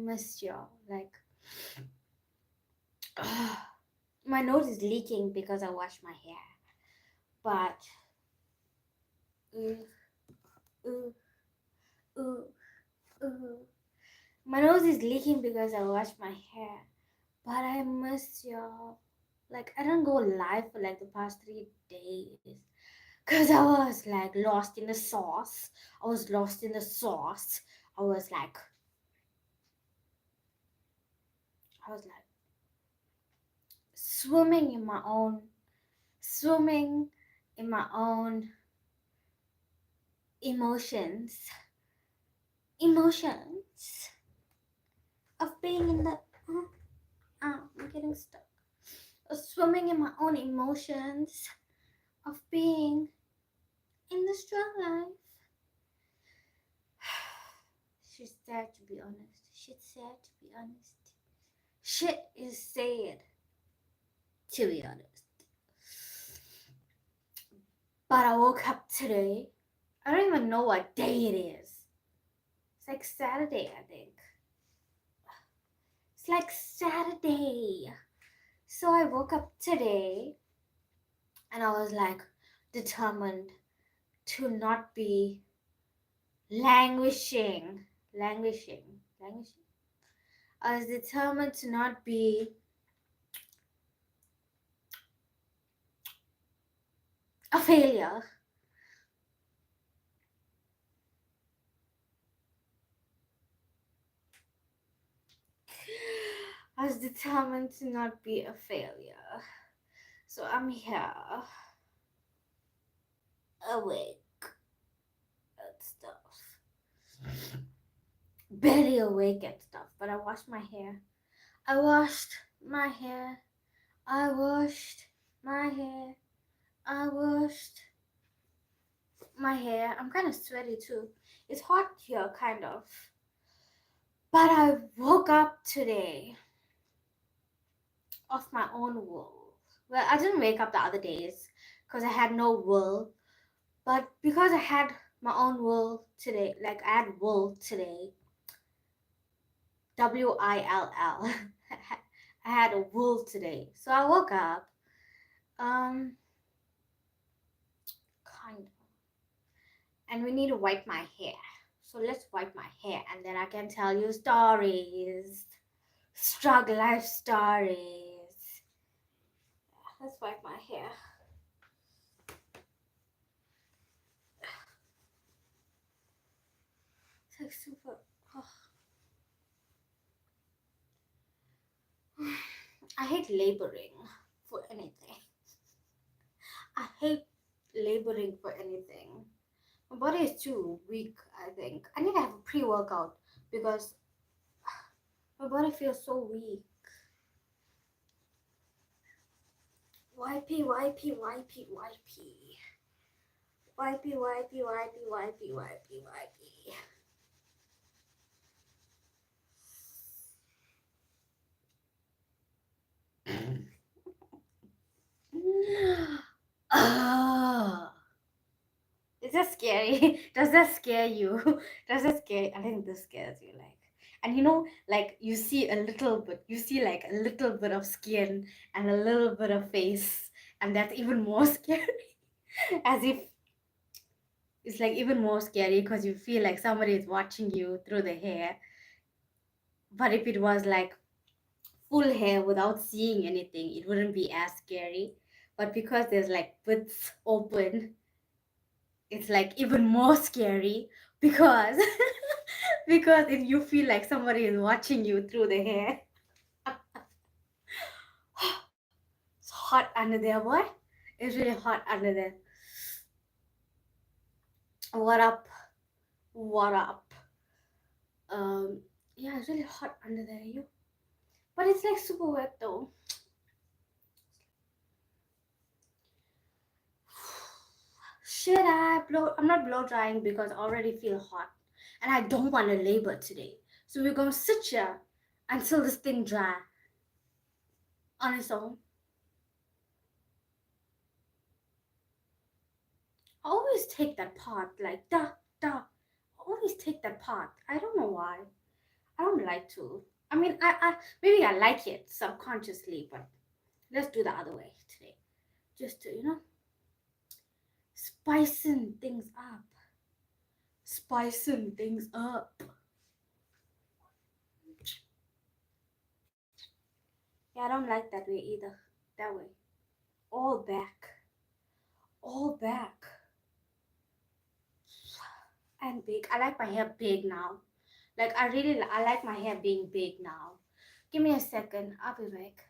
missed y'all. Like, my nose is leaking because I washed my hair. But, ooh, ooh, ooh. My nose is leaking because I washed my hair. But I miss y'all. Like, I didn't go live for like the past 3 days. Because I was like lost in the sauce. I was lost in the sauce. I was like, swimming in my own, swimming in my own emotions. Emotions of being in the, I'm getting stuck. Swimming in my own emotions of being in the strong life. She's sad to be honest. Shit's sad to be honest. Shit is sad to be honest. But I woke up today. I don't even know what day it is. It's like Saturday, I think. It's like Saturday. So I woke up today and I was like determined to not be languishing. I was determined to not be a failure. I was determined to not be a failure. So I'm here, awake and stuff. Barely awake and stuff, but I washed my hair. I washed my hair. I washed my hair. I washed my hair. I'm kind of sweaty too. It's hot here, kind of. But I woke up today of my own wool. Well, I didn't wake up the other days because I had no wool. But because I had my own wool today, like I had wool today, WILL. I had a wool today. So I woke up, kind of. And we need to wipe my hair. So let's wipe my hair and then I can tell you stories. Strugg life stories. Let's wipe my hair. It's like super. I hate laboring for anything. I hate laboring for anything. My body is too weak, I think. I need to have a pre-workout because my body feels so weak. YP, YP, YP, YP. YP, YP, YP, YP, YP, YP. Oh. Is that scary? Does that scare you? Does that scare? I think this scares you, like. And you know, like you see a little bit, you see like a little bit of skin and a little bit of face, and that's even more scary. As if it's like even more scary because you feel like somebody is watching you through the hair. But if it was like full hair without seeing anything, it wouldn't be as scary. But because there's like bits open, it's like even more scary because because if you feel like somebody is watching you through the hair. It's hot under there, boy. It's really hot under there. What up? What up? Yeah, it's really hot under there, you. But it's like super wet though. Should I blow? I'm not blow drying because I already feel hot and I don't want to labor today. So we're gonna sit here until this thing dry on its own. I always take that part, like, duh, duh. I always take that part. I don't know why. I don't like to. I mean, I maybe I like it subconsciously, but let's do the other way today. Just to, spicing things up. Spicing things up. Yeah, I don't like that way either. That way. All back. All back. And big. I like my hair big now. Like, I like my hair being big now. Give me a second. I'll be back.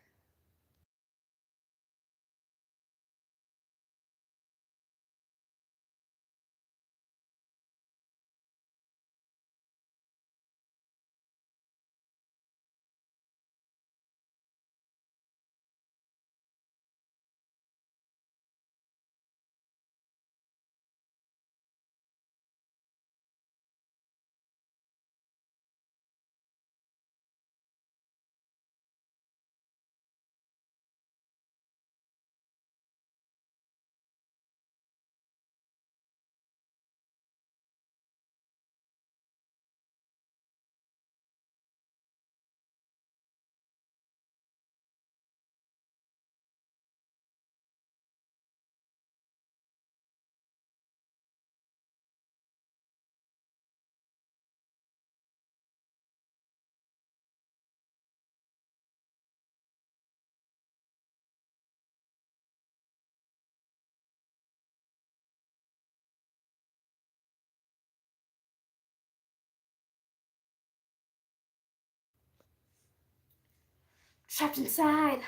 Trapped inside.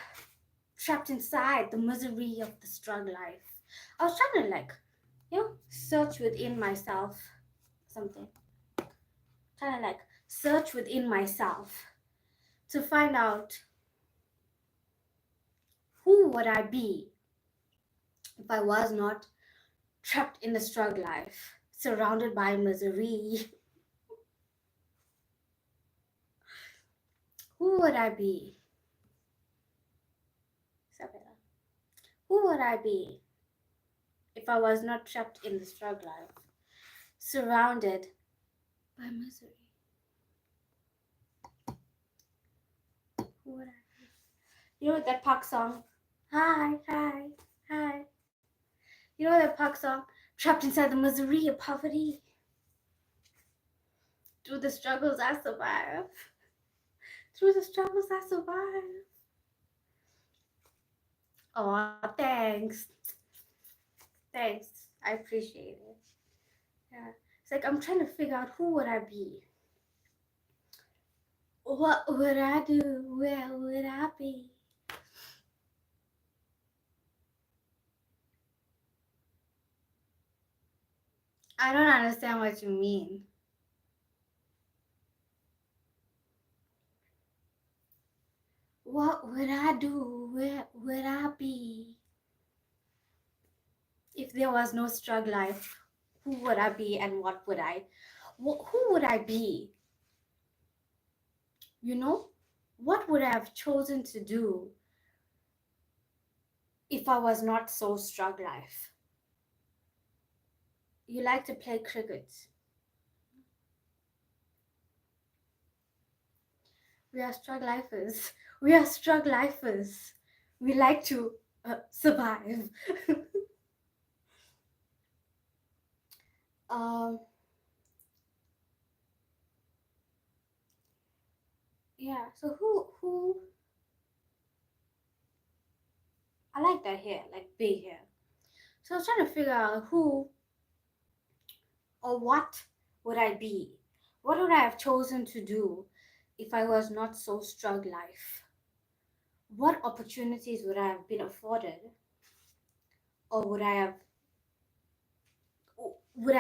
Trapped inside the misery of the Strugg life. I was trying to search within myself something. Trying to search within myself to find out who would I be if I was not trapped in the Strugg life, surrounded by misery. Who would I be? Isabella. Who would I be if I was not trapped in the Strugg life, surrounded by misery? Who would I be? You know that Park song? Hi, hi, hi. You know that Park song? Trapped inside the misery of poverty. Through the struggles I survive. Through the struggles I survive. Oh, thanks. Thanks. I appreciate it. Yeah. It's like I'm trying to figure out who would I be? What would I do? Where would I be? I don't understand what you mean. What would I do? Where would I be? If there was no Strugg life, who would I be and what would who would I be? You know? What would I have chosen to do if I was not so Strugg life? You like to play cricket. We are Strugg lifers. We are Strugg lifers. We like to survive. um, yeah. So who? I like that hair, like big hair. So I was trying to figure out who or what would I be? What would I have chosen to do if I was not so Strugg life? What opportunities would I have been afforded, or would I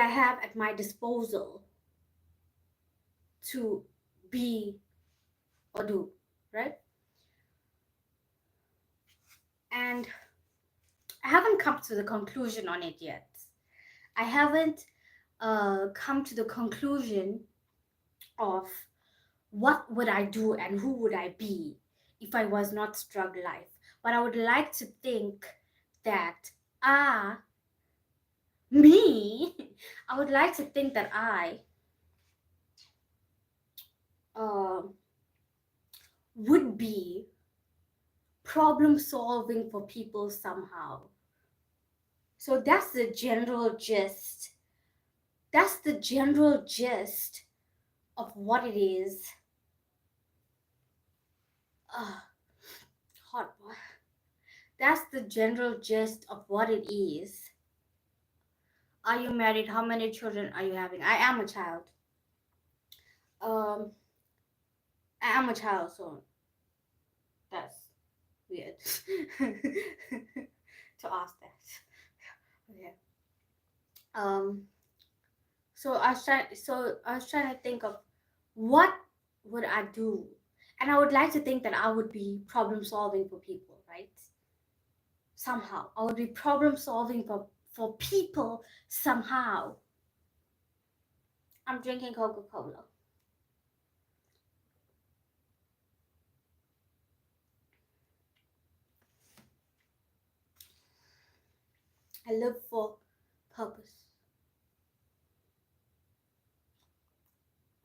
have at my disposal to be or do, right? And I haven't come to the conclusion on it yet. I haven't come to the conclusion of what would I do and who would I be if I was not Strugg life. But I would like to think that me, I would like to think that I would be problem solving for people somehow. So that's the general gist. That's the general gist of what it is. Hot boy. That's the general gist of what it is. Are you married? How many children are you having? I am a child. Um, I am a child, so that's weird to ask that. Okay. So I was trying to think of what would I do, and I would like to think that I would be problem solving for people, right? Somehow I would be problem solving for people somehow. I'm drinking Coca-Cola. I live for purpose.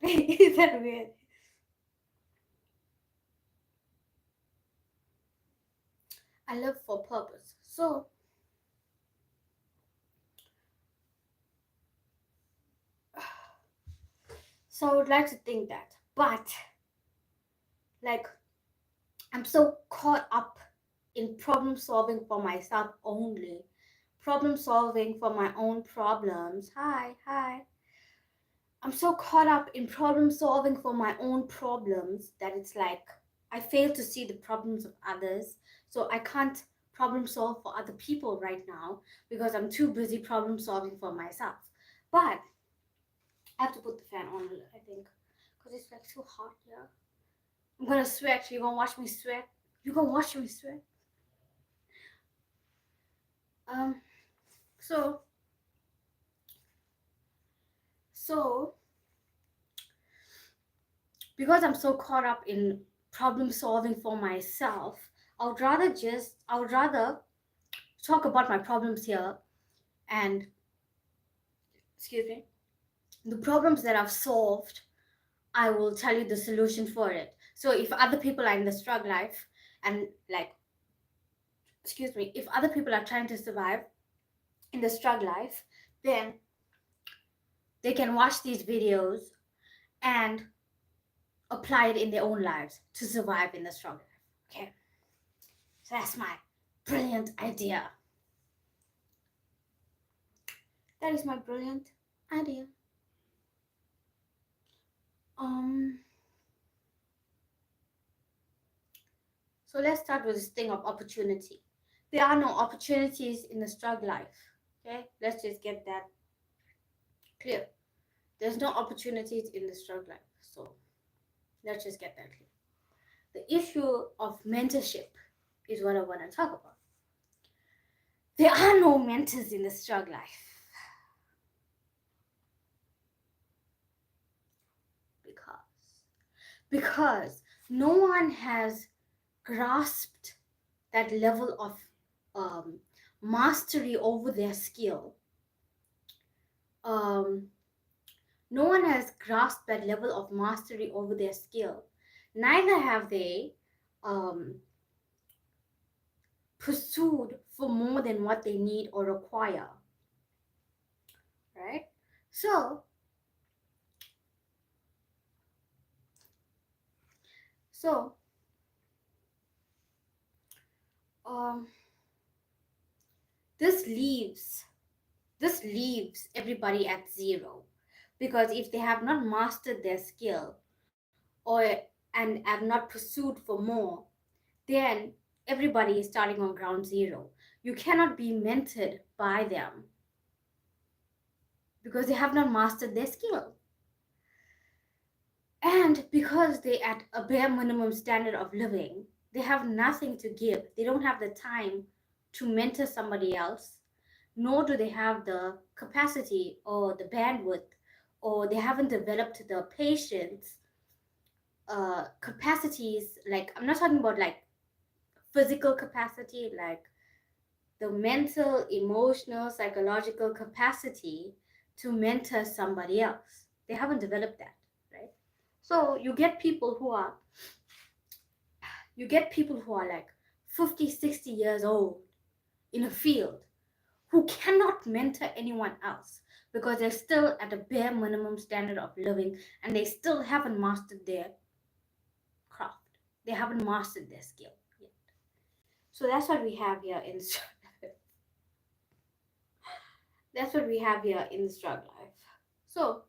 Is that weird? I live for purpose. So I would like to think that, but like I'm so caught up in problem solving for myself only, problem solving for my own problems. Hi. I'm so caught up in problem solving for my own problems that it's like I fail to see the problems of others. So I can't problem solve for other people right now because I'm too busy problem solving for myself. But I have to put the fan on, I think, because it's like too hot here. I'm gonna sweat. You're gonna watch me sweat. You're gonna watch me sweat. Um, so, so because I'm so caught up in problem solving for myself, I would rather talk about my problems here and, excuse me, the problems that I've solved. I will tell you the solution for it. So if other people are in the struggle life and like, excuse me, if other people are trying to survive in the struggle life, then they can watch these videos and apply it in their own lives to survive in the struggle life. Okay, so that's my brilliant idea. That is my brilliant idea. So let's start with this thing of opportunity. There are no opportunities in the struggle life. Okay, let's just get that clear. There's no opportunities in the struggle life. So let's just get that clear. The issue of mentorship is what I want to talk about. There are no mentors in the struggle life. Because no one has grasped that level of mastery over their skill. No one has grasped that level of mastery over their skill. Neither have they pursued for more than what they need or require. Right? So this leaves everybody at zero, because if they have not mastered their skill and have not pursued for more, then everybody is starting on ground zero. You cannot be mentored by them because they have not mastered their skill. And because they at a bare minimum standard of living, they have nothing to give. They don't have the time to mentor somebody else, nor do they have the capacity or the bandwidth, or they haven't developed the patience capacities. Like, I'm not talking about like physical capacity, like the mental, emotional, psychological capacity to mentor somebody else. They haven't developed that, right? So you get people who are like 50, 60 years old in a field who cannot mentor anyone else because they're still at a bare minimum standard of living and they still haven't mastered their craft. They haven't mastered their skill yet. So that's what we have here in that's what we have here in the Strugg life. So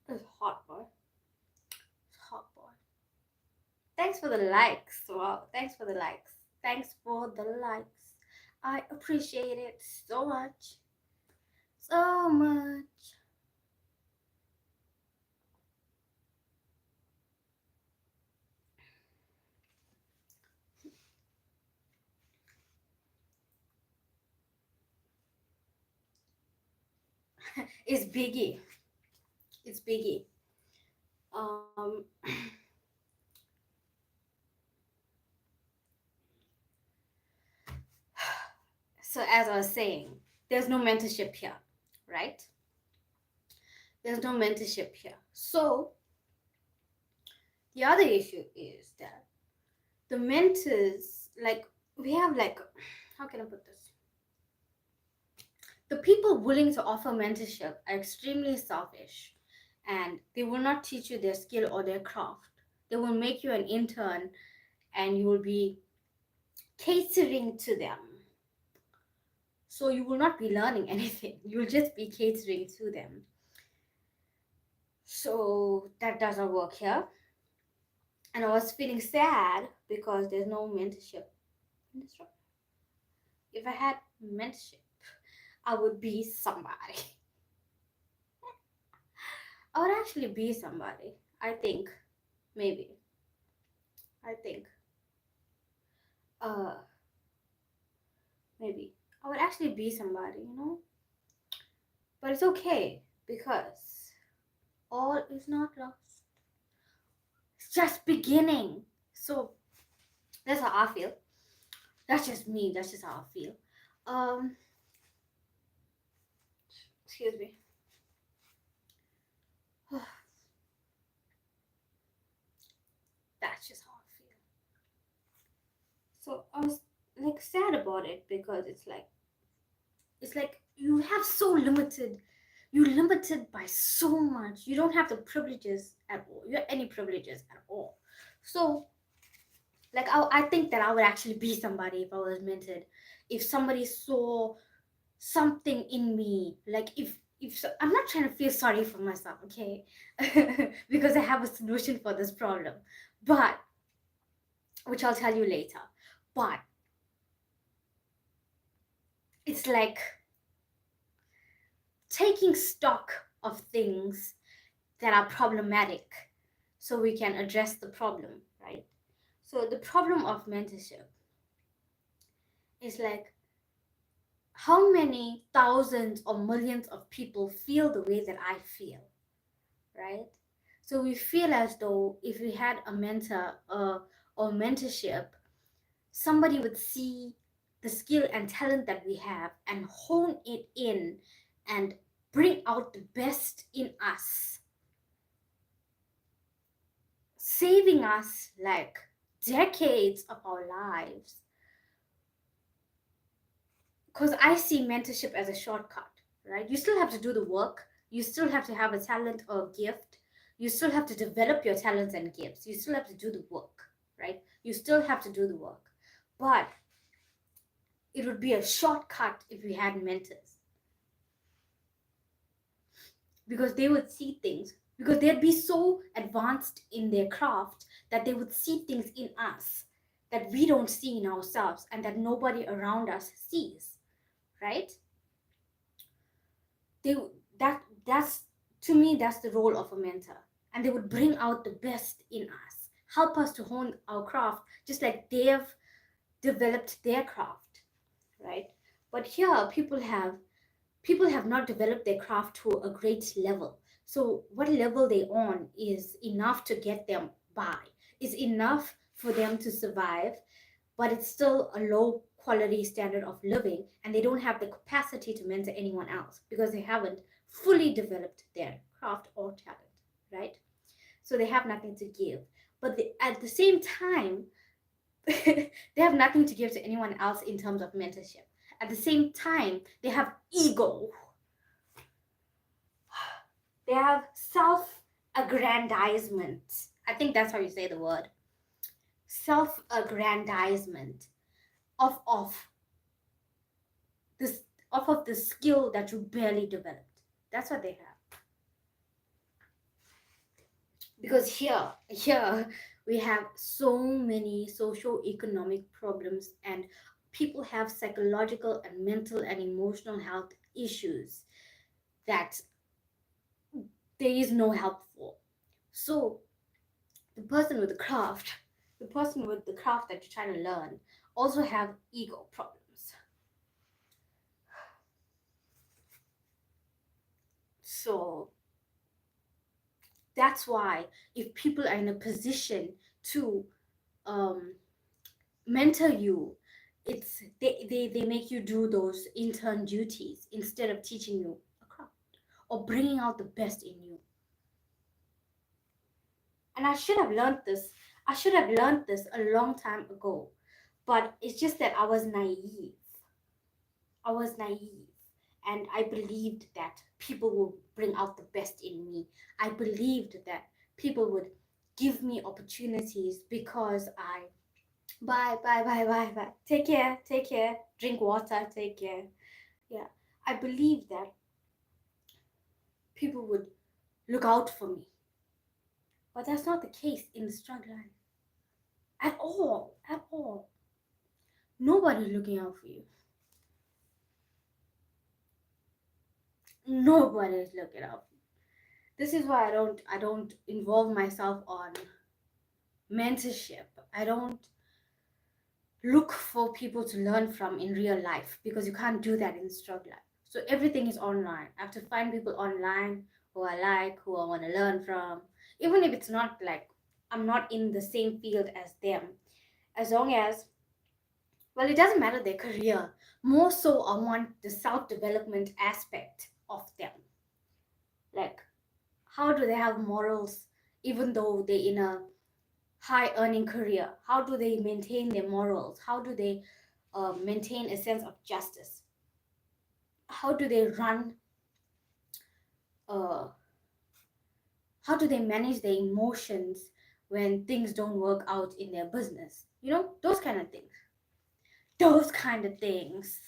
it's hot, boy. It's hot, boy. Thanks for the likes. Wow, thanks for the likes. Thanks for the likes. I appreciate it so much. So much. It's Biggie. It's Biggie. So as I was saying, there's no mentorship here, right? There's no mentorship here. So the other issue is that the mentors, like, we have like, how can I put this? The people willing to offer mentorship are extremely selfish and they will not teach you their skill or their craft. They will make you an intern and you will be catering to them. So you will not be learning anything. You'll just be catering to them. So that doesn't work here. And I was feeling sad because there's no mentorship in this room. If I had mentorship, I would be somebody. I would actually be somebody. I think. Maybe. I think. Maybe. I would actually be somebody, you know? But it's okay because all is not lost. It's just beginning. So that's how I feel. That's just me. That's just how I feel. Excuse me. That's just how I feel. So I was like sad about it because it's like you have so you're limited by so much. You don't have the privileges at all. You have any privileges at all. So like I think that I would actually be somebody if I was mentored. If somebody saw something in me, like if I'm not trying to feel sorry for myself, okay? Because I have a solution for this problem, but which I'll tell you later. But it's like taking stock of things that are problematic so we can address the problem, right? So the problem of mentorship is like how many thousands or millions of people feel the way that I feel, right? So we feel as though if we had a mentor or mentorship, somebody would see the skill and talent that we have and hone it in and bring out the best in us, saving us like decades of our lives. Because I see mentorship as a shortcut, right? You still have to do the work. You still have to have a talent or a gift. You still have to develop your talents and gifts. You still have to do the work, right? You still have to do the work. But it would be a shortcut if we had mentors. Because they would see things, because they'd be so advanced in their craft that they would see things in us that we don't see in ourselves and that nobody around us sees, right? That's to me, that's the role of a mentor. And they would bring out the best in us, help us to hone our craft just like they've developed their craft, right? But here people have not developed their craft to a great level. So what level they on is enough to get them by, is enough for them to survive, but it's still a low quality standard of living and they don't have the capacity to mentor anyone else because they haven't fully developed their craft or talent, right? So they have nothing to give, but at the same time, they have nothing to give to anyone else in terms of mentorship. At the same time, they have ego. They have self-aggrandizement. I think that's how you say the word. Self-aggrandizement of this of the skill that you barely developed. That's what they have. Because here we have so many socio-economic problems, and people have psychological and mental and emotional health issues that there is no help for. So the person with the craft that you're trying to learn also have ego problems. So that's why if people are in a position to mentor you, it's they make you do those intern duties instead of teaching you a craft or bringing out the best in you. And I should have learned this a long time ago, but it's just that I was naive. And I believed that people would bring out the best in me. I believed that people would give me opportunities because I bye. Take care. Drink water, take care. Yeah. I believed that people would look out for me. But that's not the case in the Strugg life. At all. Nobody's looking out for you. Nobody's looking out for you. This is why I don't involve myself on mentorship. I don't look for people to learn from in real life, because you can't do that in Strugg life. So everything is online. I have to find people online who I like, who I want to learn from, even if it's not like I'm not in the same field as them. As long as, well, it doesn't matter their career. More so, I want the self-development aspect of them. Like, how do they have morals even though they're in a high earning career? How do they maintain their morals? How do they maintain a sense of justice? How do they run? How do they manage their emotions when things don't work out in their business? You know, those kind of things. Those kind of things.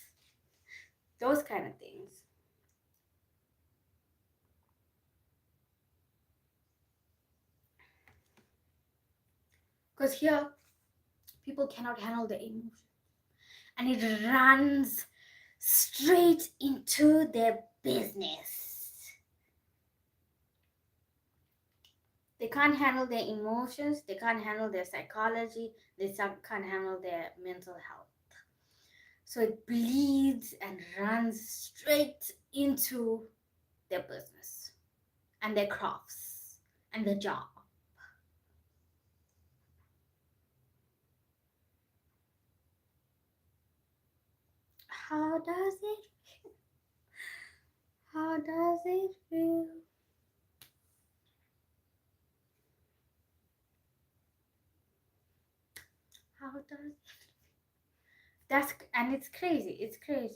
Because here, people cannot handle their emotions, and it runs straight into their business. They can't handle their emotions, they can't handle their psychology, they can't handle their mental health. So it bleeds and runs straight into their business and their crafts and their job. How does it feel? How does it feel? How does it feel? It's crazy.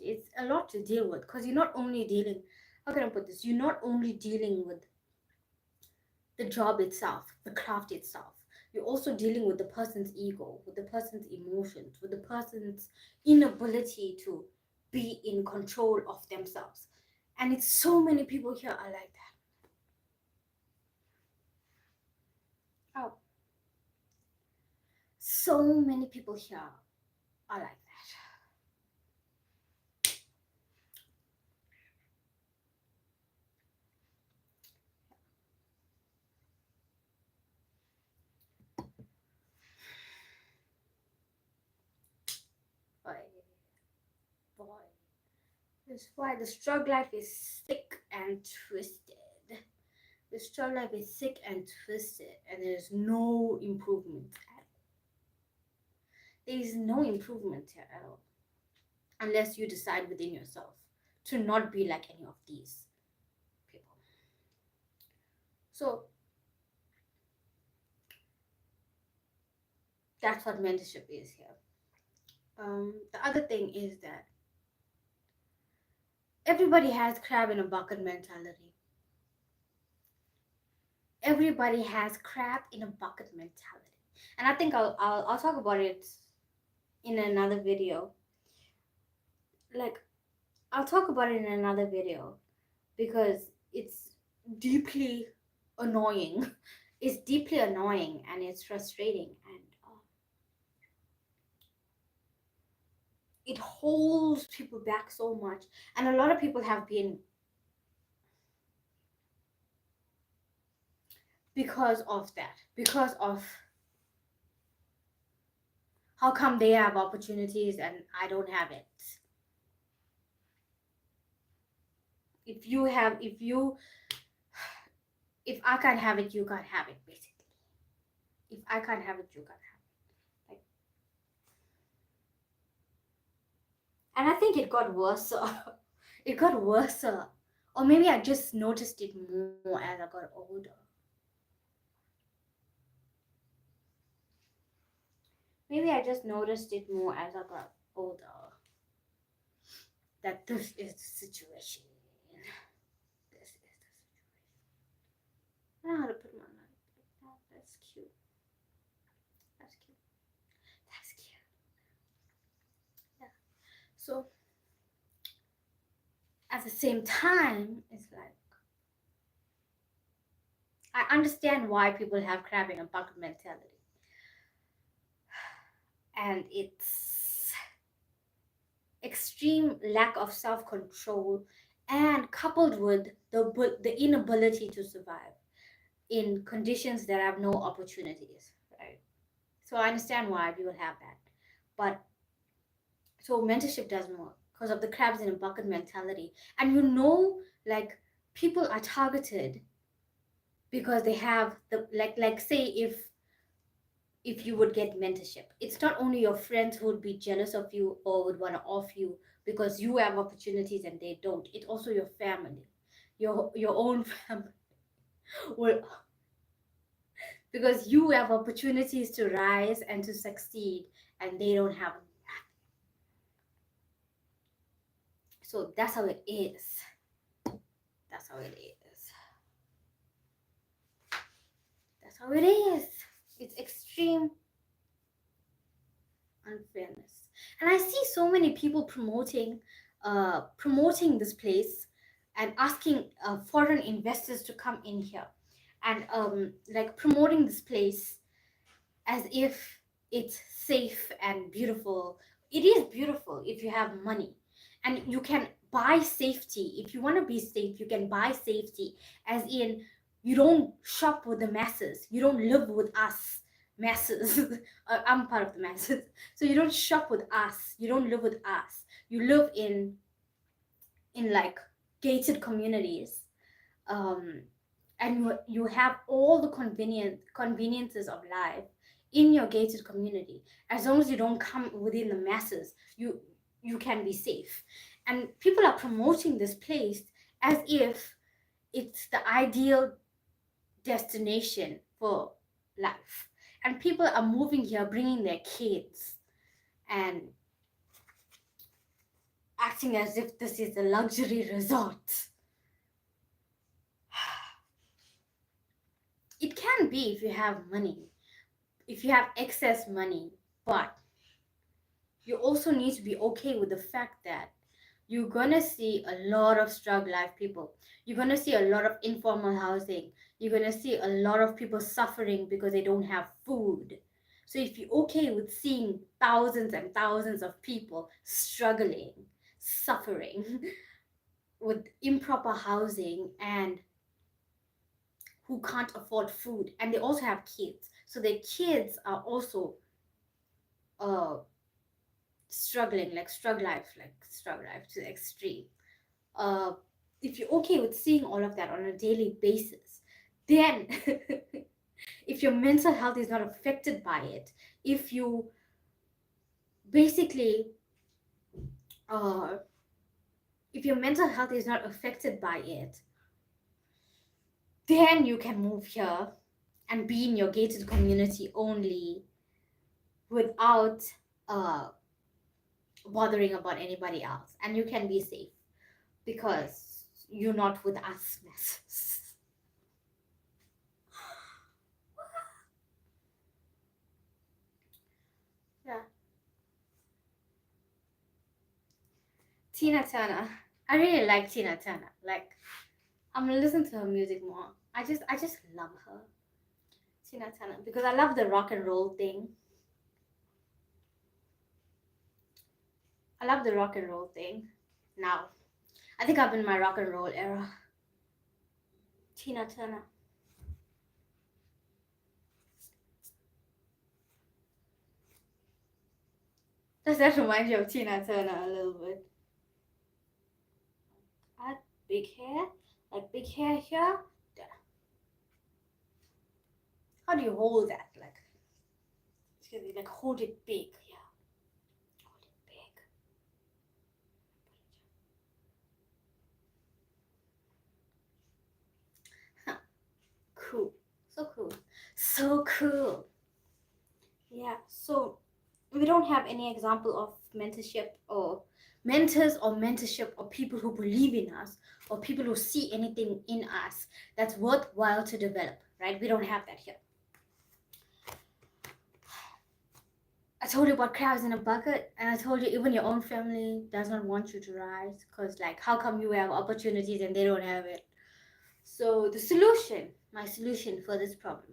It's a lot to deal with, because you're not only dealing, how can I put this? You're not only dealing with the job itself, the craft itself. You're also dealing with the person's ego, with the person's emotions, with the person's inability to be in control of themselves. And it's so many people here are like that. Oh, so many people here are like that. Boy. That's why the Strugg life is sick and twisted. The Strugg life is sick and twisted, and there's no improvement at all. There is no improvement here at all, unless you decide within yourself to not be like any of these. So that's what mentorship is here. The other thing is that everybody has crab in a bucket mentality. Everybody has crab in a bucket mentality, and I think I'll talk about it in another video. Like, I'll talk about it in another video because it's deeply annoying. It's deeply annoying and it's frustrating, and it holds people back so much. And a lot of people have been, because of that, because of how come they have opportunities and I don't have it. If I can't have it, you can't have it, basically. If I can't have it, you can't have it. Like, and I think it got worse. It got worse. Or maybe I just noticed it more as I got older. Maybe I just noticed it more as I got older. That this is the situation. This is the situation. I don't know how to put my knife like that. That's cute. That's cute. That's cute. Yeah. So at the same time, it's like, I understand why people have crab in a bucket mentality. And it's extreme lack of self-control, and coupled with the inability to survive in conditions that have no opportunities, right? So I understand why people have that. But so mentorship doesn't work because of the crabs in a bucket mentality. And like, people are targeted because they have the, like say, if you would get mentorship, it's not only your friends who would be jealous of you or would want to off you because you have opportunities and they don't. It's also your family, your own family will, because you have opportunities to rise and to succeed and they don't have. So that's how it is. That's how it is. That's how it is. It's extreme unfairness. And I see so many people promoting this place and asking foreign investors to come in here, and like promoting this place as if it's safe and beautiful. It is beautiful if you have money, and you can buy safety. If you want to be safe, you can buy safety, as in you don't shop with the masses, you don't live with us masses. I'm part of the masses, so you don't shop with us, you don't live with us, you live in like gated communities, um, and you have all the conveniences of life in your gated community. As long as you don't come within the masses, you can be safe. And people are promoting this place as if it's the ideal destination for life, and people are moving here bringing their kids and acting as if this is a luxury resort. It can be if you have money, if you have excess money, but you also need to be okay with the fact that you're gonna see a lot of Strugg life people. You're gonna see a lot of informal housing. You're gonna see a lot of people suffering because they don't have food. So if you're okay with seeing thousands and thousands of people struggling, suffering with improper housing, and who can't afford food, and they also have kids, so their kids are also uh struggling, like Strugg life to the extreme. uh if you're okay with seeing all of that on a daily basis, then if your mental health is not affected by it, if you basically uh if your mental health is not affected by it, then you can move here and be in your gated community only without bothering about anybody else, and you can be safe because you're not with us messes. Yeah. Tina Turner. I really like Tina Turner. Like, I'm gonna listen to her music more. I just love her. Tina Turner, because I love the rock and roll thing. I love the rock and roll thing. Now, I think I'm in my rock and roll era. Tina Turner. Does that remind you of Tina Turner a little bit? I had big hair, like big hair here. There. How do you hold that? Like hold it big, yeah. Hold it big. Huh. Cool. So cool. So cool. Yeah. So we don't have any example of mentorship or mentors or mentorship or people who believe in us or people who see anything in us that's worthwhile to develop, right? We don't have that here. I told you about crabs in a bucket, and I told you even your own family does not want you to rise, because like, how come you have opportunities and they don't have it? So the solution, my solution for this problem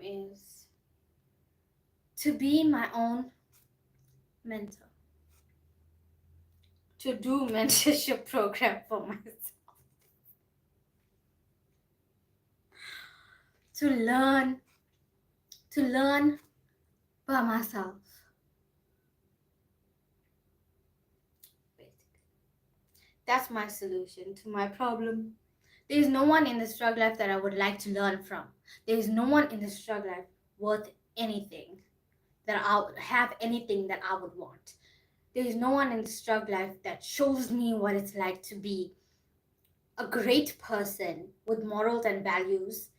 is to be my own mentor, to do mentorship program for myself, to learn by myself. Basically, that's my solution to my problem. There is no one in the Strugg life that I would like to learn from. There is no one in the Strugg life worth anything that I would have anything that I would want. There is no one in the Strugg life that shows me what it's like to be a great person with morals and values,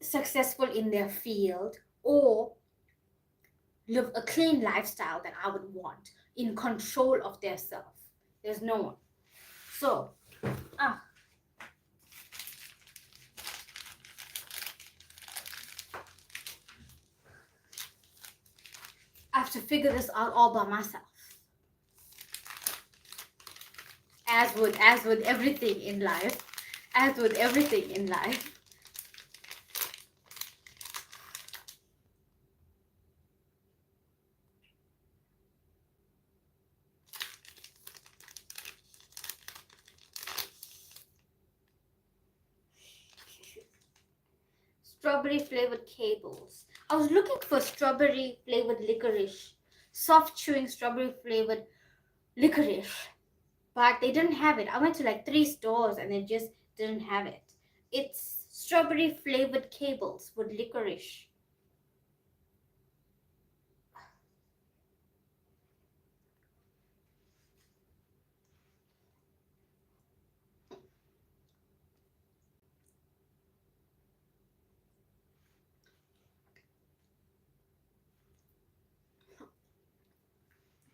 successful in their field, or live a clean lifestyle that I would want, in control of their self. There's no one. So, I have to figure this out all by myself. As with everything in life. As with everything in life. Strawberry flavored cables. I was looking for strawberry flavored licorice, soft chewing strawberry flavored licorice, but they didn't have it. I went to like 3 stores and they just didn't have it. It's strawberry flavored cables with licorice.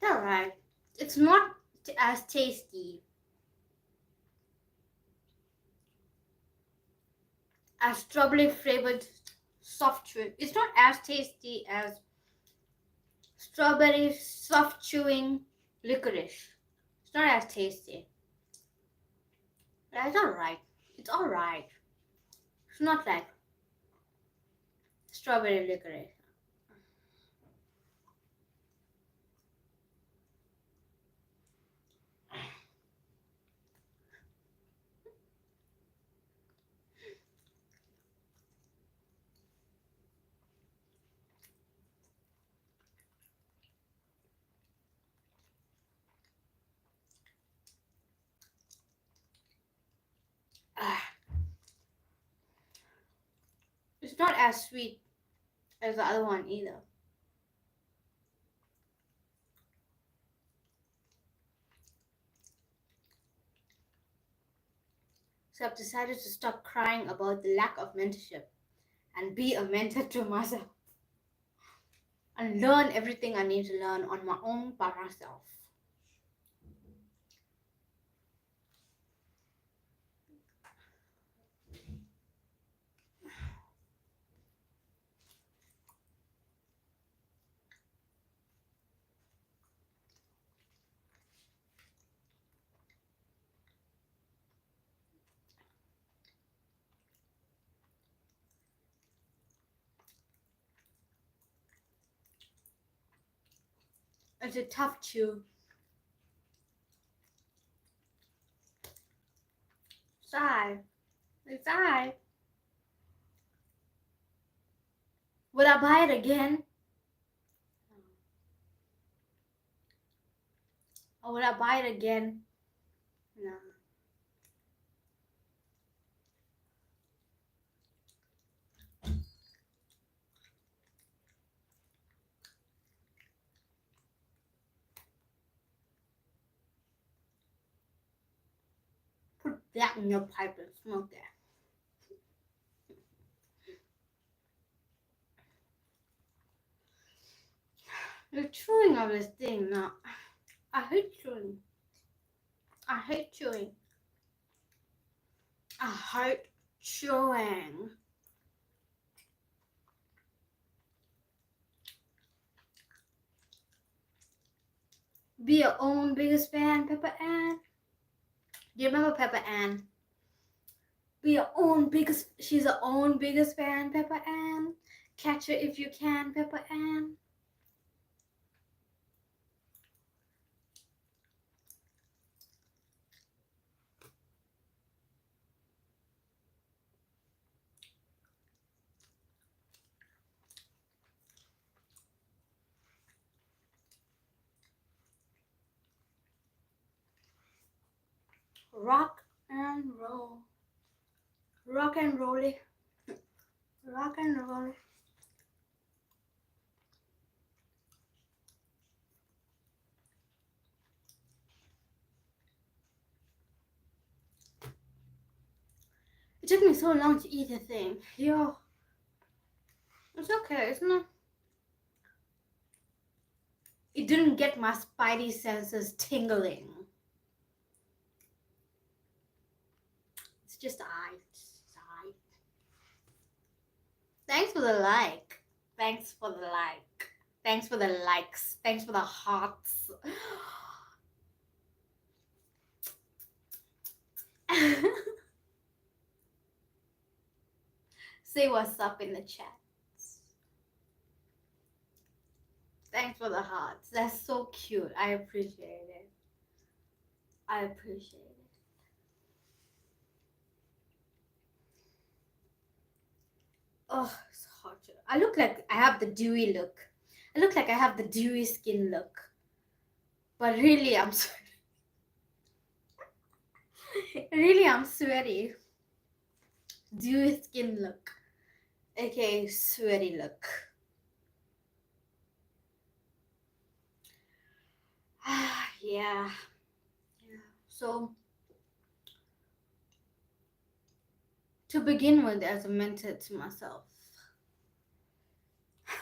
It's alright. It's not as tasty as strawberry flavored soft chewing. It's not as tasty as strawberry soft chewing licorice. It's not as tasty. It's alright. It's alright. It's not like strawberry licorice. not as sweet as the other one either. So I've decided to stop crying about the lack of mentorship and be a mentor to myself and learn everything I need to learn on my own by myself. It's a tough chew. Sigh. Sigh. Would I buy it again? Or would I buy it again? No. Put that in your pipe and smoke that. You're chewing on this thing now. I hate chewing. I hate chewing. I hate chewing. Be your own biggest fan, Pepper Ann. Do you remember Pepper Ann? Be your own biggest. She's her own biggest fan, Pepper Ann. Catch her if you can, Pepper Ann. Rock and roll. Rock and rolly. Rock and roll. It took me so long to eat the thing. Yo. It's okay, it's not. It didn't get my spidey senses tingling. It's just I. Thanks for the like. Thanks for the like. Thanks for the likes. Thanks for the hearts. Say what's up in the chat. Thanks for the hearts. That's so cute. I appreciate it. I appreciate it. Oh, it's hot. I look like I have the dewy look. I look like I have the dewy skin look. But really, I'm sweaty. Really, I'm sweaty. Dewy skin look. Okay, sweaty look. Yeah. So, to begin with, as a mentor to myself,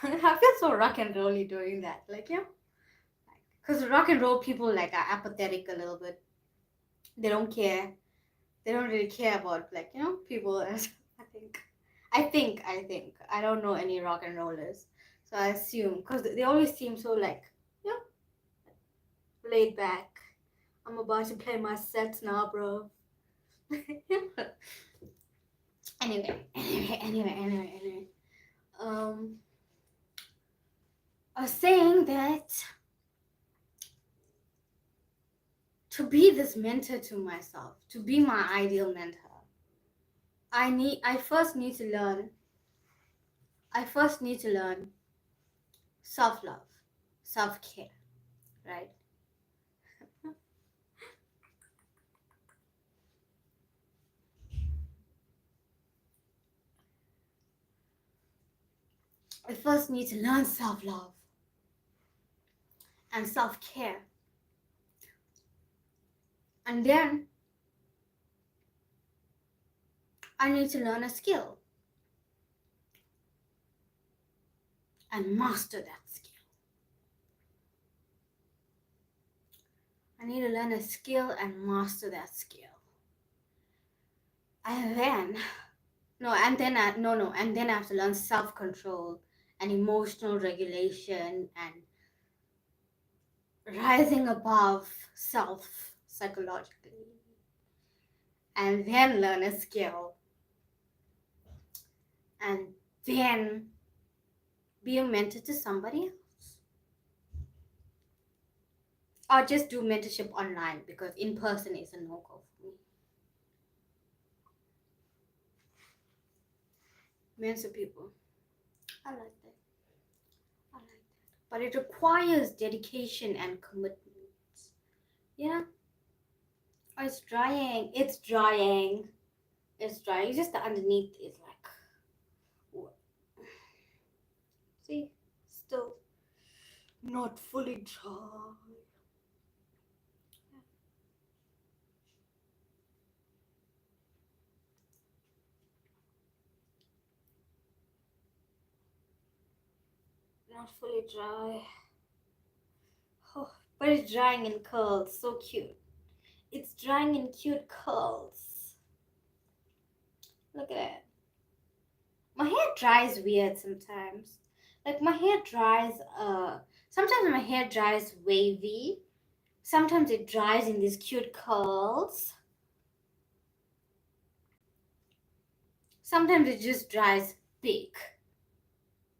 I feel so rock and rolly doing that. Like, yeah. Because rock and roll people like are apathetic a little bit. They don't care. They don't really care about like, you know, people. I think. I don't know any rock and rollers. So I assume, because they always seem so like, you know, laid back. I'm about to play my sets now, bro. Anyway. I was saying that to be this mentor to myself, to be my ideal mentor, I first need to learn self-love, self-care, right? we first need to learn self-love and self-care. And then I need to learn a skill and master that skill. I need to learn a skill and master that skill. And then, and then I have to learn self-control and emotional regulation and rising above self psychologically. And then learn a skill. And then be a mentor to somebody else. Or just do mentorship online, because in person is a no-go for me. Mentor people. I like that. But it requires dedication and commitment. Yeah. Oh, it's drying. It's just the underneath is like, what? See, still not fully dry. Not fully dry. Oh, but it's drying in curls. So cute. It's drying in cute curls. Look at that. My hair dries weird sometimes. Like my hair dries, sometimes my hair dries wavy. Sometimes it dries in these cute curls. Sometimes it just dries big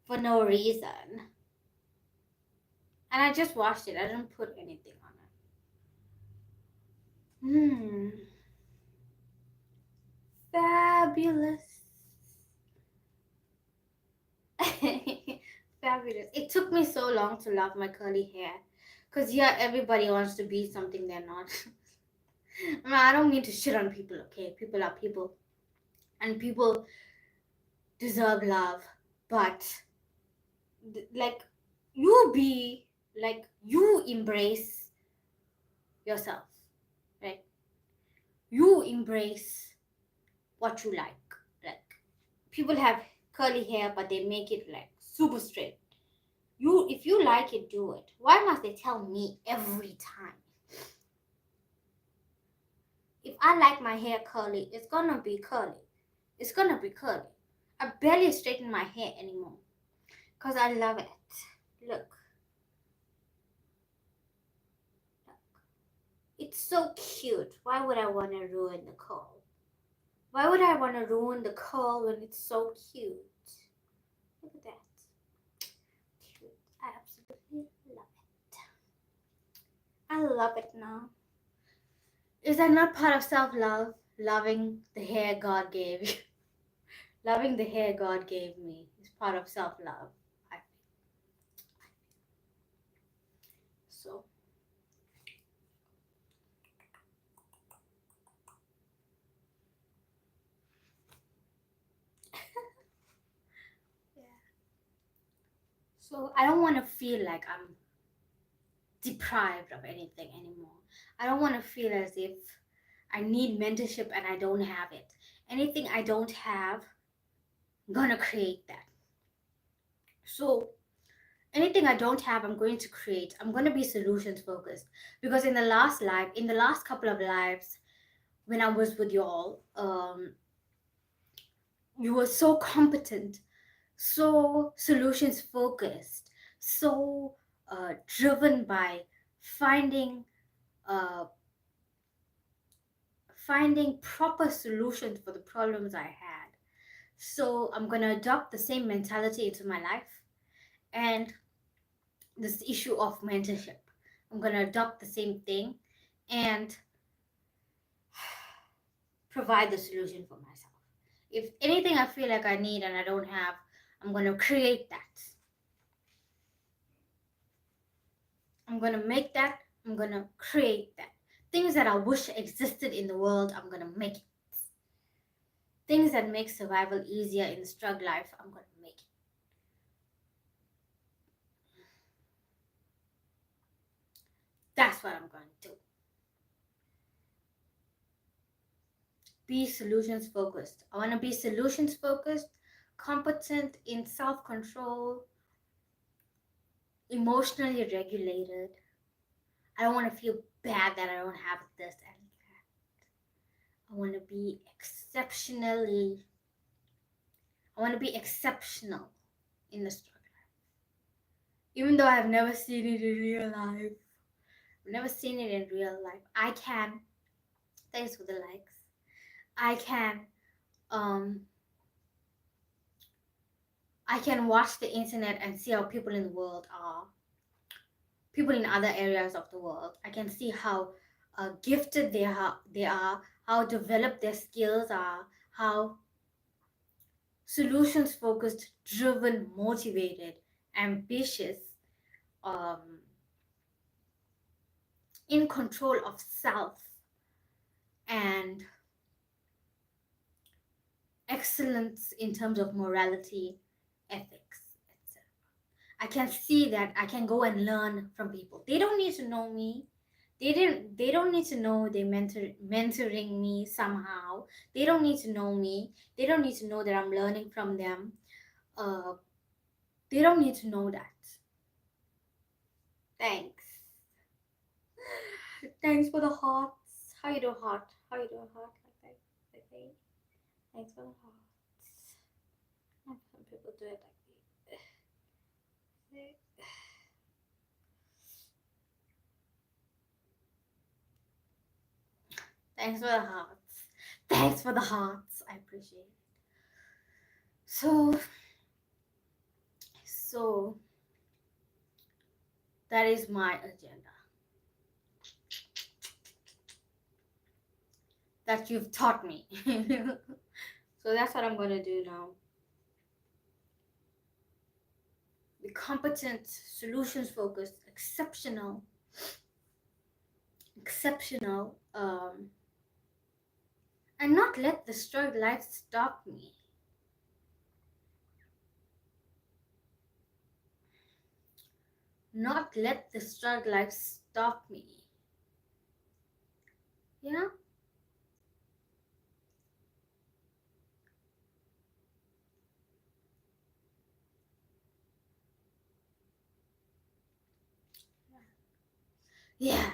for no reason. And I just washed it. I didn't put anything on it. Fabulous. Fabulous. It took me so long to love my curly hair. Because yeah, everybody wants to be something they're not. I don't mean to shit on people, okay? People are people. And people deserve love. But, like, you embrace yourself, right? You embrace what you like. Like, people have curly hair, but they make it, like, super straight. If you like it, do it. Why must they tell me every time? If I like my hair curly, it's gonna be curly. It's gonna be curly. I barely straighten my hair anymore because I love it. Look. It's so cute. Why would I want to ruin the curl? Why would I want to ruin the curl when it's so cute? Look at that. Cute. I absolutely love it. I love it now. Is that not part of self-love? Loving the hair God gave you. Loving the hair God gave me is part of self-love. So. Yeah. So I don't want to feel like I'm deprived of anything anymore. I don't want to feel as if I need mentorship and I don't have it. Anything I don't have, I'm gonna create that. So anything I don't have, I'm going to create. I'm gonna be solutions focused, because in the last couple of lives, when I was with y'all, you were so competent, so solutions focused, so driven by finding proper solutions for the problems I had. So I'm gonna adopt the same mentality into my life, and this issue of mentorship, I'm gonna adopt the same thing and provide the solution for myself. If anything I feel like I need and I don't have, I'm gonna create that. I'm gonna make that. I'm gonna create that. Things that I wish existed in the world, I'm gonna make it. Things that make survival easier in the Strugg life, I'm gonna make it. That's what I'm going to do. Be solutions focused. I want to be solutions focused, competent in self-control, emotionally regulated. I don't want to feel bad that I don't have this and that. I want to be exceptional in the struggle. Even though I've never seen it in real life. I've never seen it in real life. I can. Thanks for the likes. I can watch the internet and see how people in the world are. People in other areas of the world. I can see how gifted they are, how developed their skills are, how solutions focused, driven, motivated, ambitious, in control of self, and excellence in terms of morality, ethics, etc. I can see that I can go and learn from people. They don't need to know me. They don't need to know they're mentoring me somehow. They don't need to know me. They don't need to know that I'm learning from them. They don't need to know that. Thanks. Thanks for the hearts. How you do, heart? How you do, heart? Okay. Thanks for the hearts. Some people do it like this. Thanks for the hearts. Thanks for the hearts. I appreciate it. So that is my agenda. That you've taught me. So that's what I'm going to do now. Be competent, solutions focused, exceptional, and not let the struggle life stop me. Not let the struggle life stop me. You know? Yeah.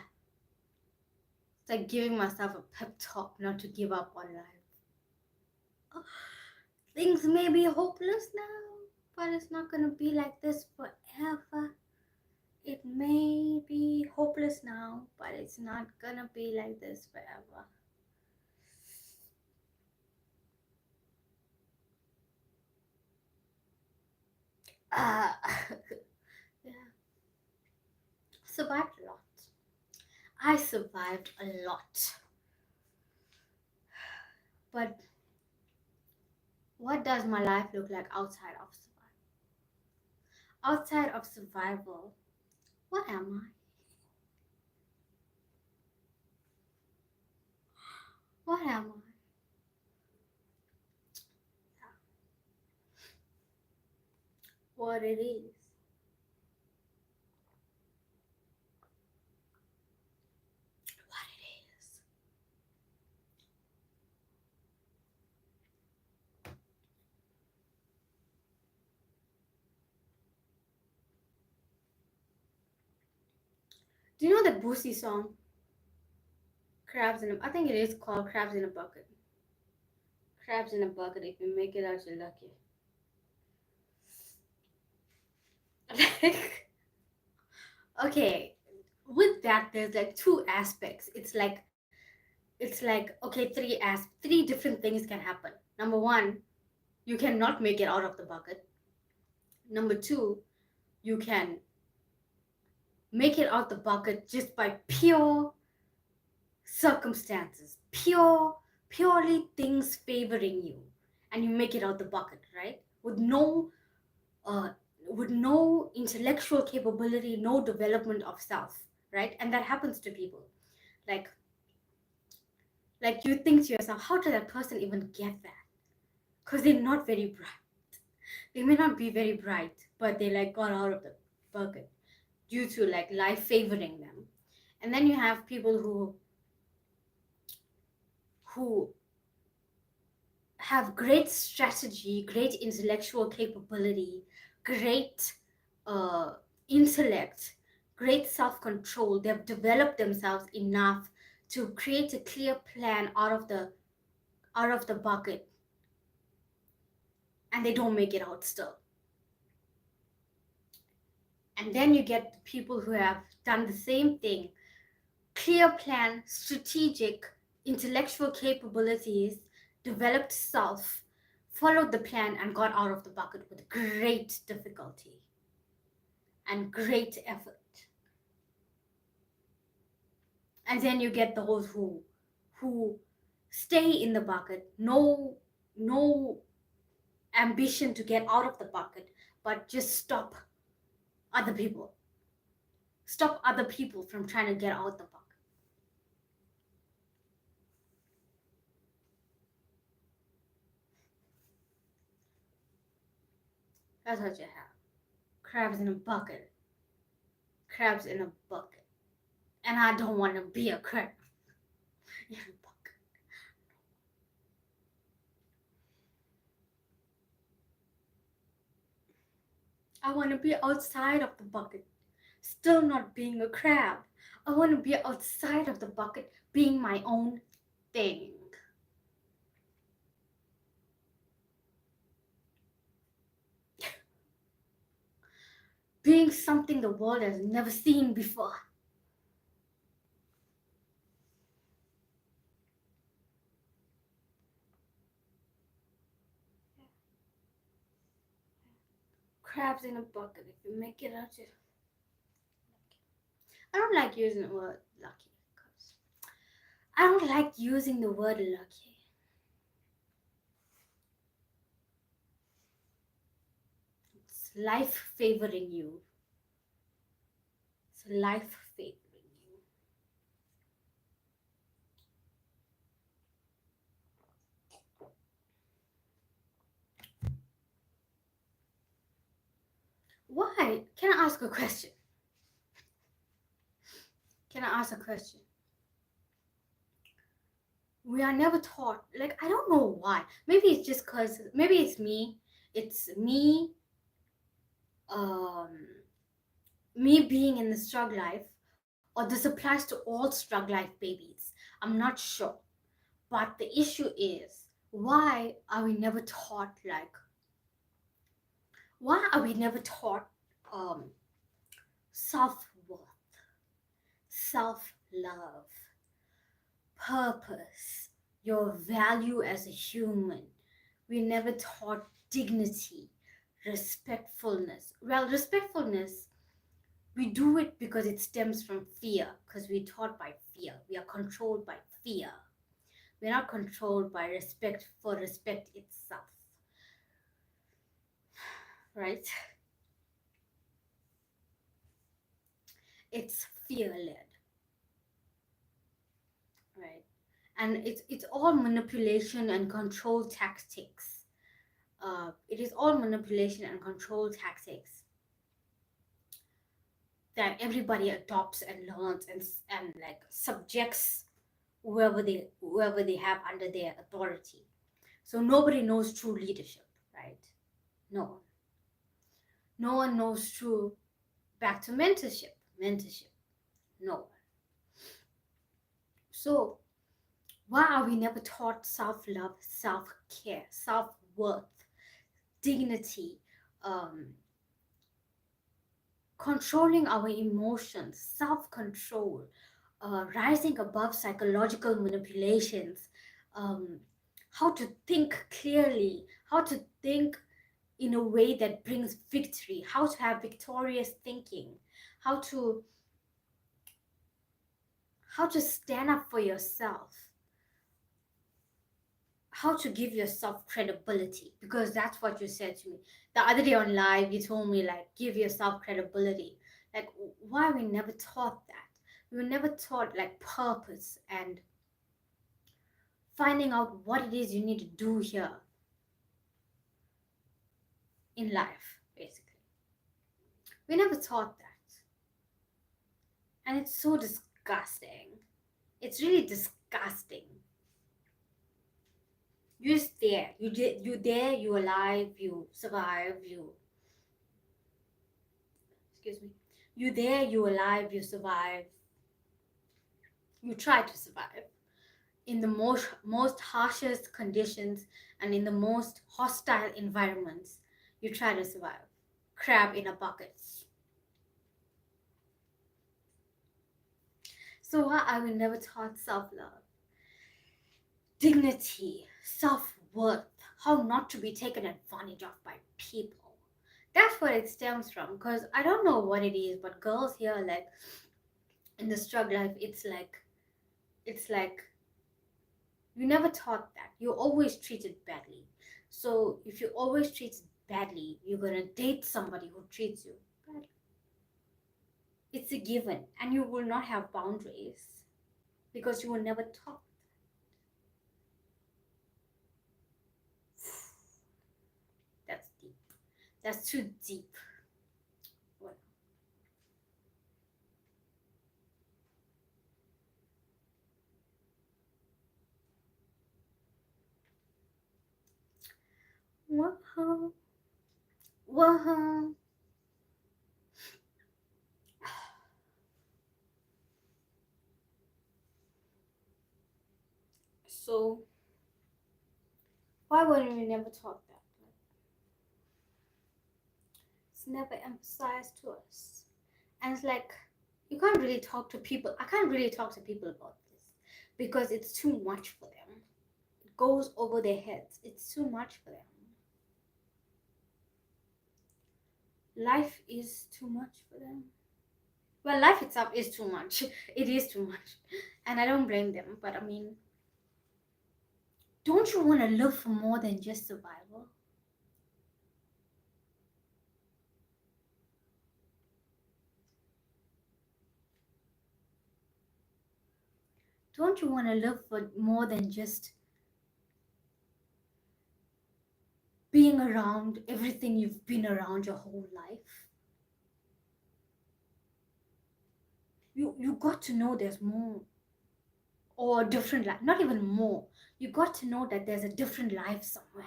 It's like giving myself a pep talk not to give up on life. Things may be hopeless now, but it's not gonna be like this forever. It may be hopeless now, but it's not gonna be like this forever. Yeah. Survived a lot. I survived a lot. But what does my life look like outside of survival? Outside of survival, what am I? What am I? What it is. What it is. Do you know that Boosie song? Crabs in a, I think it is called Crabs in a Bucket. Crabs in a bucket, if you make it out, you're lucky. Okay, with that, there's like two aspects. It's like okay, three different things can happen. Number one, you cannot make it out of the bucket. Number two, you can make it out the bucket just by pure circumstances, purely things favoring you, and you make it out the bucket, right? With no intellectual capability, no development of self, right? And that happens to people. Like you think to yourself, how did that person even get that? Because they're not very bright. They may not be very bright, but they like got out of the bucket due to like life favoring them. And then you have people who have great strategy, great intellectual capability, great uh, intellect, great self-control. They've developed themselves enough to create a clear plan out of the bucket, and they don't make it out still. And then you get the people who have done the same thing, clear plan, strategic, intellectual capabilities, developed self, followed the plan, and got out of the bucket with great difficulty and great effort. And then you get those who stay in the bucket, no ambition to get out of the bucket, but just other people stop other people from trying to get out the bucket. That's what you have. Crabs in a bucket. Crabs in a bucket. And I don't want to be a crab in a bucket. I want to be outside of the bucket, still not being a crab. I want to be outside of the bucket, being my own thing. Being something the world has never seen before. Crabs in a bucket. If you make it out, I don't like using the word lucky because I don't like using the word lucky. It's life favoring you. It's life favoring you. Why? Can I ask a question? Can I ask a question? We are never taught, like, I don't know why. Maybe it's just because, maybe it's me. It's me, um, me being in the Strugg life, or this applies to all Strugg life babies. I'm not sure. But the issue is, why are we never taught, like, why are we never taught um, self-worth, self-love, purpose, your value as a human? We never taught dignity, respectfulness. Well, respectfulness, we do it because it stems from fear, because we're taught by fear. We are controlled by fear. We're not controlled by respect for respect itself. Right? It's fear-led. Right? And it's all manipulation and control tactics. It is all manipulation and control tactics that everybody adopts and learns and like subjects whoever they have under their authority. So nobody knows true leadership, right? No one. No one knows true. Back to mentorship. Mentorship. No one. So why are we never taught self-love, self-care, self-worth, dignity, controlling our emotions, self-control, rising above psychological manipulations, how to think clearly, how to think in a way that brings victory, how to have victorious thinking, how to stand up for yourself, how to give yourself credibility, because that's what you said to me the other day on live. You told me, like, give yourself credibility. Like, why we never taught that? We were never taught, like, purpose and finding out what it is you need to do here in life, basically. We never taught that. And it's so disgusting. disgusting. It's really disgusting. You're just there. You there, you alive, you survive, excuse me. You there, you alive, you survive. You try to survive in the most harshest conditions and in the most hostile environments. You try to survive. Crab in a bucket. So why I will never taught self-love, dignity, self-worth, how not to be taken advantage of by people. That's where it stems from, because I don't know what it is, but girls here, like in the Strugg life, it's like you never taught that. You're always treated badly. So if you're always treated badly, you're gonna date somebody who treats you badly. It's a given, and you will not have boundaries because you were never taught. That's deep. That's too deep. Whoa. Whoa. So why wouldn't we never taught that? It's never emphasized to us. And it's like you can't really talk to people. I can't really talk to people about this because it's too much for them. It goes over their heads. It's too much for them. Life is too much for them. Well, life itself is too much. It is too much. And I don't blame them, but I mean, don't you want to live for more than just survival? Don't you want to live for more than just being around everything you've been around your whole life? You got to know there's more or a different life. Not even more. You got to know that there's a different life somewhere.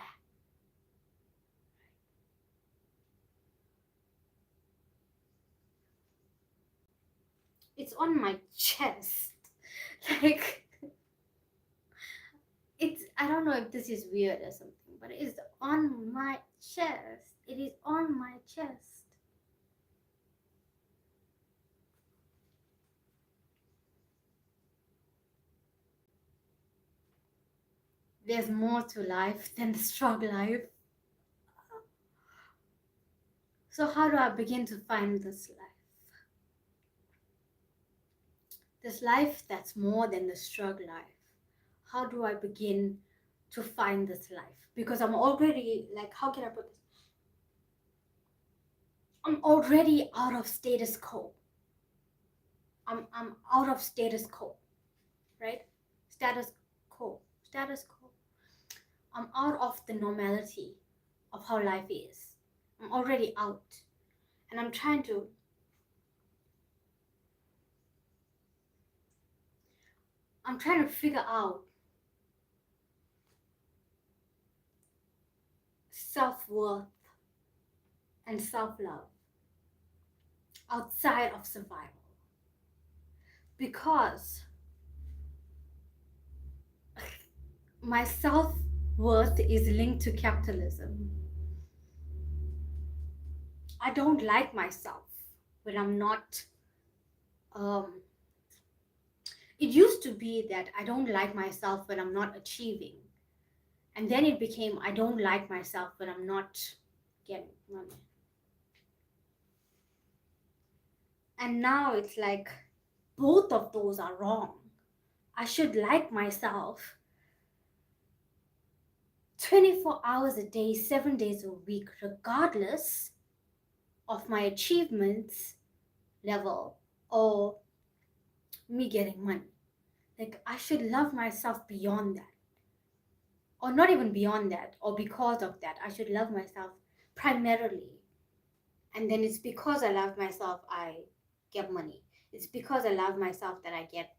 It's on my chest. Like, it's, I don't know if this is weird or something, but it is on my chest. It is on my chest. There's more to life than the Strugg life. So how do I begin to find this life? This life that's more than the Strugg life. How do I begin to find this life? Because I'm already, like, how can I put this? I'm already out of status quo. I'm out of status quo, right? Status quo. I'm out of the normality of how life is. I'm already out. And I'm trying to figure out self-worth and self-love outside of survival. Because my self-worth is linked to capitalism. I don't like myself when I'm not, it used to be that I don't like myself when I'm not achieving. And then it became, I don't like myself when I'm not getting money. And now it's like, both of those are wrong. I should like myself 24 hours a day, 7 days a week, regardless of my achievements level or me getting money. Like, I should love myself beyond that. Or not even beyond that, or because of that. I should love myself primarily. And then it's because I love myself, I get money. It's because I love myself that I get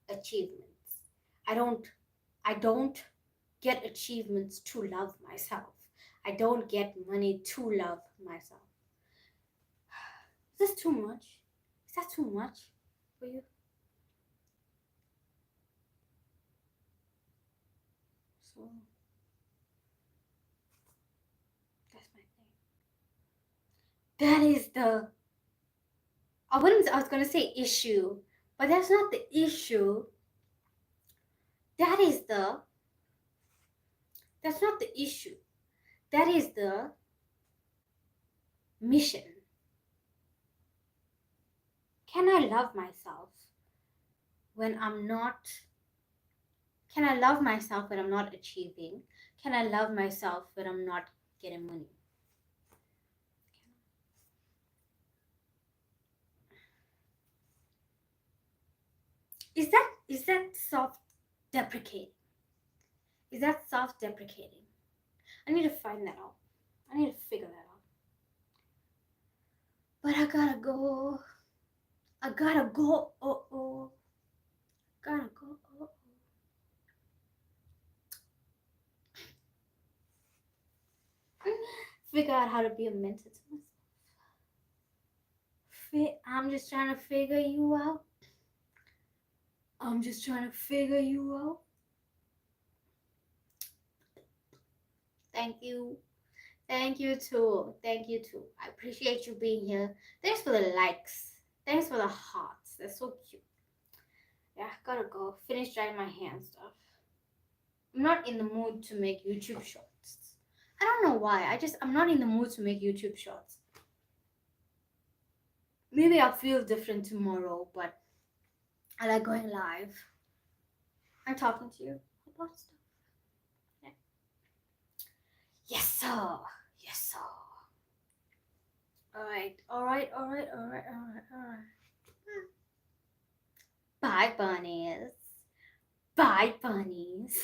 achievements. I don't get achievements to love myself. I don't get money to love myself. Is this too much? Is that too much for you? So that's my thing. That is the I was gonna say issue, but that's not the issue. That is the that's not the issue. That is the mission. Can I love myself when I'm not can I love myself when I'm not achieving? Can I love myself when I'm not getting money? Is that self-deprecating? Is that self-deprecating? I need to find that out. I need to figure that out. But I gotta go. I gotta go. Oh. Gotta go. Oh. Figure out how to be a mentor to myself. I'm just trying to figure you out. I'm just trying to figure you out. Thank you. Thank you too. Thank you too. I appreciate you being here. Thanks for the likes. Thanks for the hearts. They're so cute. Yeah, gotta go. Finish drying my hand stuff. I'm not in the mood to make YouTube shorts. I don't know why. I'm not in the mood to make YouTube shorts. Maybe I'll feel different tomorrow, but I like going live. I'm talking to you about stuff. Yeah. Yes, sir. Yes, sir. Alright. Bye, bunnies. Bye, bunnies.